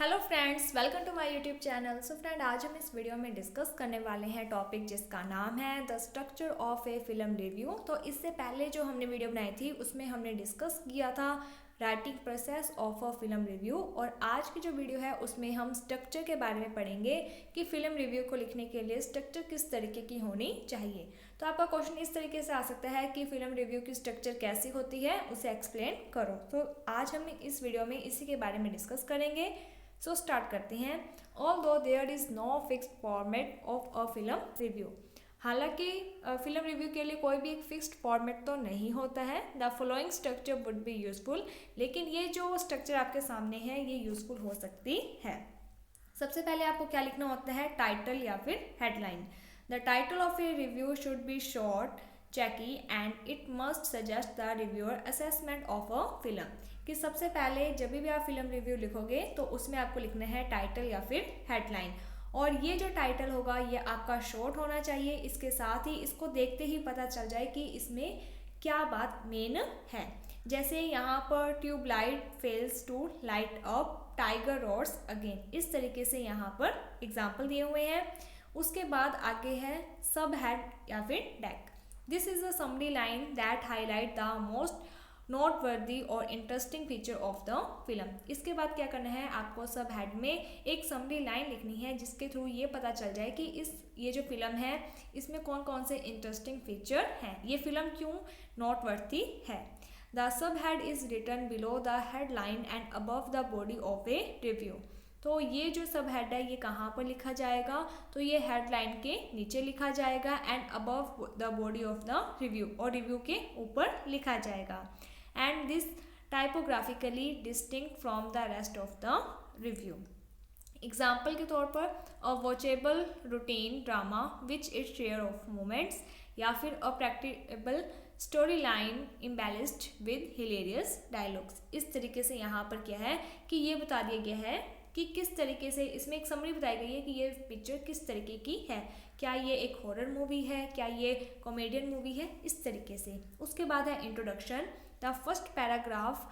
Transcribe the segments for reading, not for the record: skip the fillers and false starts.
Hello friends, welcome to my YouTube channel. So friend, आज हम इस वीडियो में डिस्कस करने वाले हैं टॉपिक जिसका नाम है the structure of A film review. तो इससे पहले जो हमने वीडियो बनाई थी उसमें हमने डिस्कस किया था writing process of a film review, और आज की जो वीडियो है उसमें हम स्ट्रक्चर के बारे में पढ़ेंगे कि फिल्म रिव्यू को लिखने के लिए स्ट्रक्चर किस तरीके की होनी चाहिए। तो आपका क्वेश्चन इस तरीके से आ सकता है कि फिल्म रिव्यू की स्ट्रक्चर कैसी होती है, उसे एक्सप्लेन करो। तो आज हम इस वीडियो में इसी के बारे में डिस्कस करेंगे। सो स्टार्ट करते हैं। Although there is no fixed format of a film review, हालांकि फिल्म रिव्यू के लिए कोई भी एक फिक्स्ड फॉर्मेट तो नहीं होता है। The following structure would be useful, लेकिन ये जो स्ट्रक्चर आपके सामने है ये यूजफुल हो सकती है। सबसे पहले आपको क्या लिखना होता है, टाइटल या फिर headline. The title of a review should be short, चैकी and it must suggest the reviewer assessment of a film. कि सबसे पहले जब भी आप फिल्म रिव्यू लिखोगे तो उसमें आपको लिखना है टाइटल या फिर हेडलाइन, और ये जो टाइटल होगा ये आपका शॉर्ट होना चाहिए। इसके साथ ही इसको देखते ही पता चल जाए कि इसमें क्या बात मेन है। जैसे यहाँ पर Tubelight fails to light up, Tiger roars again, इस तरीके से यहाँ पर एग्जाम्पल दिए हुए हैं। उसके बाद आगे है सब हेड या फिर deck. This is a summary line that highlight the most note वर्दी और interesting feature of the film. इसके बाद क्या करना है, आपको सब हेड में एक समरी लाइन लिखनी है जिसके थ्रू ये पता चल जाए कि ये जो फिल्म है इसमें कौन कौन से इंटरेस्टिंग फीचर हैं, ये फिल्म क्यों नोट वर्दी है। The sub head is written below the headline and above the body of a review. तो ये जो सब हेड है ये कहाँ पर लिखा जाएगा, तो ये हेडलाइन के नीचे लिखा जाएगा and above the body of the review, और रिव्यू के ऊपर लिखा जाएगा। And this typographically distinct from the rest of the review. Example के तौर पर a watchable routine drama which is share of moments, या फिर a practicable story line embellished with hilarious dialogues. इस तरीके से यहाँ पर क्या है कि ये बता दिया गया है कि किस तरीके से इसमें एक समरी बताई गई है कि ये पिक्चर किस तरीके की है, क्या ये एक हॉरर मूवी है, क्या ये कॉमेडियन मूवी है, इस तरीके से। उसके बाद है introduction. The first paragraph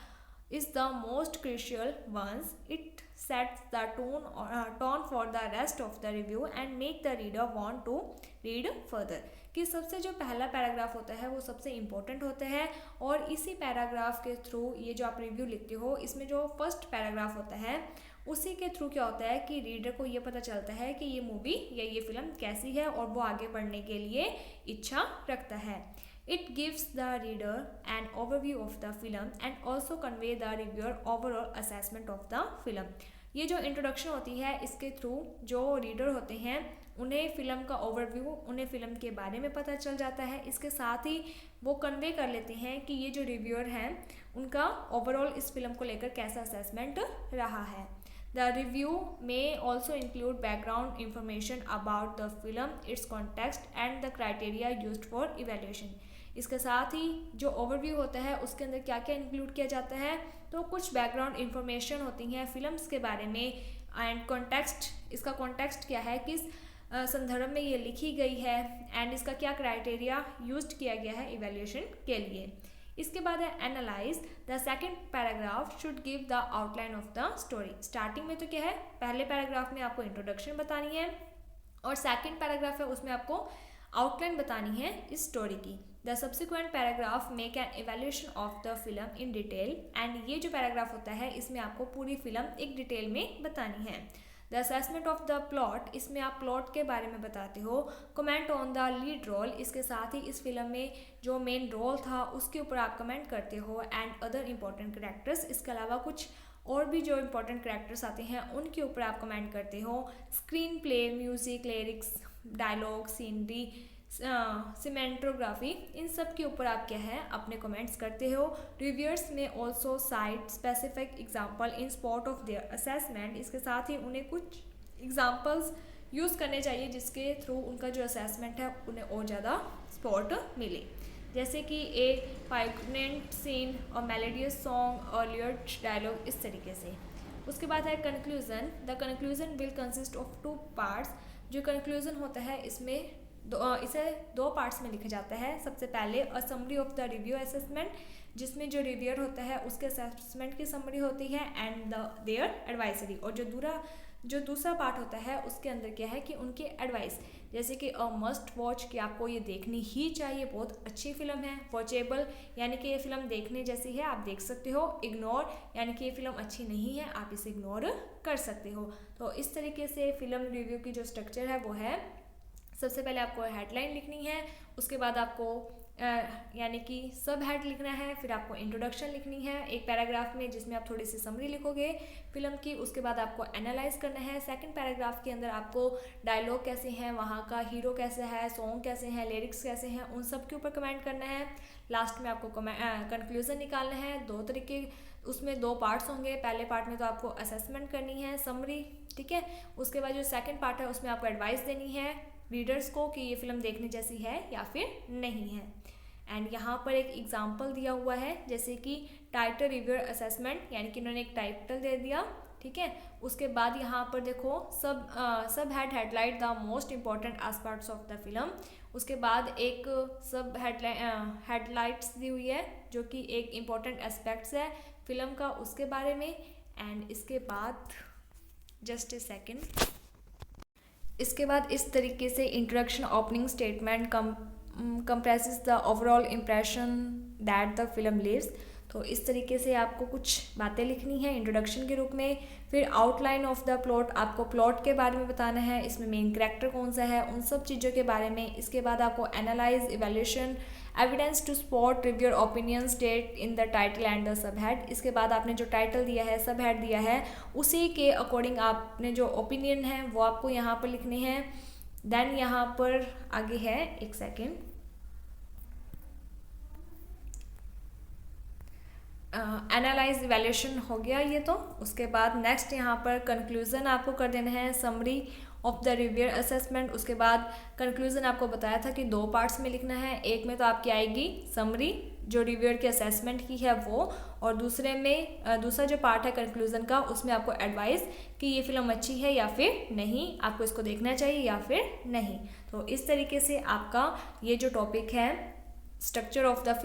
is the most crucial ones. It sets the tone for the rest of the review and make the reader want to read further। कि सबसे जो पहला पैराग्राफ होता है वो सबसे इम्पोर्टेंट होता है, और इसी पैराग्राफ के थ्रू ये जो आप रिव्यू लिखते हो इसमें जो फर्स्ट पैराग्राफ होता है उसी के थ्रू क्या होता है कि रीडर को ये पता चलता है कि ये मूवी या ये फिल्म कैसी है, और वो आगे बढ़ने के लिए इच्छा रखता है। It gives the reader an overview of the film and also convey the reviewer overall assessment of the film। ये जो इंट्रोडक्शन होती है इसके थ्रू जो रीडर होते हैं उन्हें फिल्म का ओवरव्यू, उन्हें फिल्म के बारे में पता चल जाता है। इसके साथ ही वो कन्वे कर लेते हैं कि ये जो रिव्यूअर हैं उनका ओवरऑल इस फिल्म को लेकर कैसा असेसमेंट रहा है। The review may also include background information about the film, its context and the criteria used for evaluation। इसके साथ ही जो ओवरव्यू होता है उसके अंदर क्या क्या इंक्लूड किया जाता है, तो कुछ बैकग्राउंड इंफॉर्मेशन होती हैं फिल्म्स के बारे में, एंड कॉन्टेक्स्ट, इसका कॉन्टेक्स्ट क्या है, किस संदर्भ में ये लिखी गई है, एंड इसका क्या क्राइटेरिया यूज्ड किया गया है इवैल्यूएशन के लिए। इसके बाद है analyse. The second paragraph should give the outline of the story. Starting में तो क्या है, पहले पैराग्राफ में आपको इंट्रोडक्शन बतानी है, और सेकेंड पैराग्राफ है उसमें आपको आउटलाइन बतानी है इस स्टोरी की। The subsequent paragraph make an evaluation of the film in detail, and ये जो पैराग्राफ होता है इसमें आपको पूरी फिल्म एक डिटेल में बतानी है। The assessment of the plot, इसमें आप प्लॉट के बारे में बताते हो। Comment on the lead role, इसके साथ ही इस फिल्म में जो मेन रोल था उसके ऊपर आप कमेंट करते हो, एंड अदर इंपॉर्टेंट कैरेक्टर्स, इसके अलावा कुछ और भी जो इंपॉर्टेंट कैरेक्टर्स आते हैं उनके ऊपर आप कमेंट करते हो। Screen play, music, lyrics, dialogue, scenery, cinematography, इन सब के ऊपर आप क्या है अपने कमेंट्स करते हो। रिव्यूअर्स में also site specific example in spot of their assessment, इसके साथ ही उन्हें कुछ एग्जाम्पल्स यूज़ करने चाहिए जिसके थ्रू उनका जो असेसमेंट है उन्हें और ज़्यादा सपोर्ट मिले। जैसे कि ए पाइगनेंट सीन और मेलोडियस सॉन्ग और लियर्ट डायलॉग, इस तरीके से। उसके बाद है conclusion. The conclusion will consist of 2 parts. जो कंक्लूजन होता है इसमें इसे दो पार्ट्स में लिखा जाता है। सबसे पहले a summary of the review assessment, जिसमें जो रिव्यूअर होता है उसके असेसमेंट की समरी होती है, एंड देयर एडवाइजरी, और जो दूसरा पार्ट होता है उसके अंदर क्या है कि उनके एडवाइस, जैसे कि अ मस्ट वॉच, कि आपको ये देखनी ही चाहिए, बहुत अच्छी फिल्म है। वॉचेबल यानी कि ये फिल्म देखने जैसी है, आप देख सकते हो। इग्नोर यानी कि ये फिल्म अच्छी नहीं है, आप इसे इग्नोर कर सकते हो। तो इस तरीके से फिल्म रिव्यू की जो स्ट्रक्चर है वो है, सबसे पहले आपको हेडलाइन लिखनी है, उसके बाद आपको यानी कि सब हेड लिखना है, फिर आपको इंट्रोडक्शन लिखनी है एक पैराग्राफ में, जिसमें आप थोड़ी सी समरी लिखोगे फिल्म की। उसके बाद आपको एनालाइज करना है सेकंड पैराग्राफ के अंदर, आपको डायलॉग कैसे हैं, वहाँ का हीरो कैसे है, सॉन्ग कैसे हैं, लिरिक्स कैसे हैं, उन सब के ऊपर कमेंट करना है। लास्ट में आपको कंक्लूजन निकालना है। दो तरीके, उसमें दो पार्ट्स होंगे। पहले पार्ट में तो आपको असेसमेंट करनी है, समरी, ठीक है। उसके बाद जो सेकंड पार्ट है उसमें आपको एडवाइस देनी है रीडर्स को कि ये फिल्म देखने जैसी है या फिर नहीं है। एंड यहाँ पर एक एग्जांपल दिया हुआ है, जैसे कि टाइटल रिव्यूअर असेसमेंट, यानी कि उन्होंने एक टाइटल दे दिया, ठीक है। उसके बाद यहाँ पर देखो सब headlight the most important aspects of the film. उसके बाद एक सब हेडलाइट्स दी हुई है जो कि एक इम्पॉर्टेंट एस्पेक्ट्स है फिल्म का, उसके बारे में। एंड इसके बाद जस्ट ए सेकेंड, इसके बाद इस तरीके से introduction opening statement compresses the overall impression that the film leaves. तो इस तरीके से आपको कुछ बातें लिखनी है इंट्रोडक्शन के रूप में। फिर आउटलाइन ऑफ द प्लॉट, आपको प्लॉट के बारे में बताना है, इसमें मेन कैरेक्टर कौन सा है, उन सब चीज़ों के बारे में। इसके बाद आपको analyse, evaluation, evidence to spot reviewer opinion state in the title and the sub head. इसके बाद आपने जो टाइटल दिया है, सब हेड दिया है, उसी के अकॉर्डिंग आपने जो ओपिनियन है वो आपको यहाँ पर लिखने हैं। देन यहाँ पर आगे है, एक सेकेंड, एनालाइज इवैल्यूएशन हो गया ये तो। उसके बाद नेक्स्ट यहाँ पर कंक्लूजन आपको कर देना है, summary of the reviewer assessment. उसके बाद कंक्लूजन आपको बताया था कि दो पार्ट्स में लिखना है, एक में तो आपकी आएगी समरी जो रिव्यूअर के असेसमेंट की है वो, और दूसरे में दूसरा जो पार्ट है कंक्लूजन का, उसमें आपको एडवाइस कि ये फिल्म अच्छी है या फिर नहीं, आपको इसको देखना चाहिए या फिर नहीं। तो इस तरीके से आपका ये जो टॉपिक है structure of the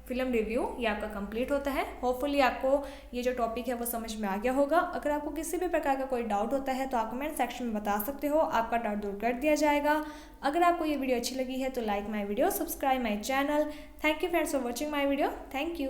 film review, ये आपका कंप्लीट होता है। होपफुली आपको ये जो टॉपिक है वो समझ में आ गया होगा। अगर आपको किसी भी प्रकार का कोई डाउट होता है तो आप कमेंट सेक्शन में बता सकते हो, आपका डाउट दूर कर दिया जाएगा। अगर आपको ये वीडियो अच्छी लगी है तो like my video, subscribe my channel. Thank you friends for watching my video. Thank you.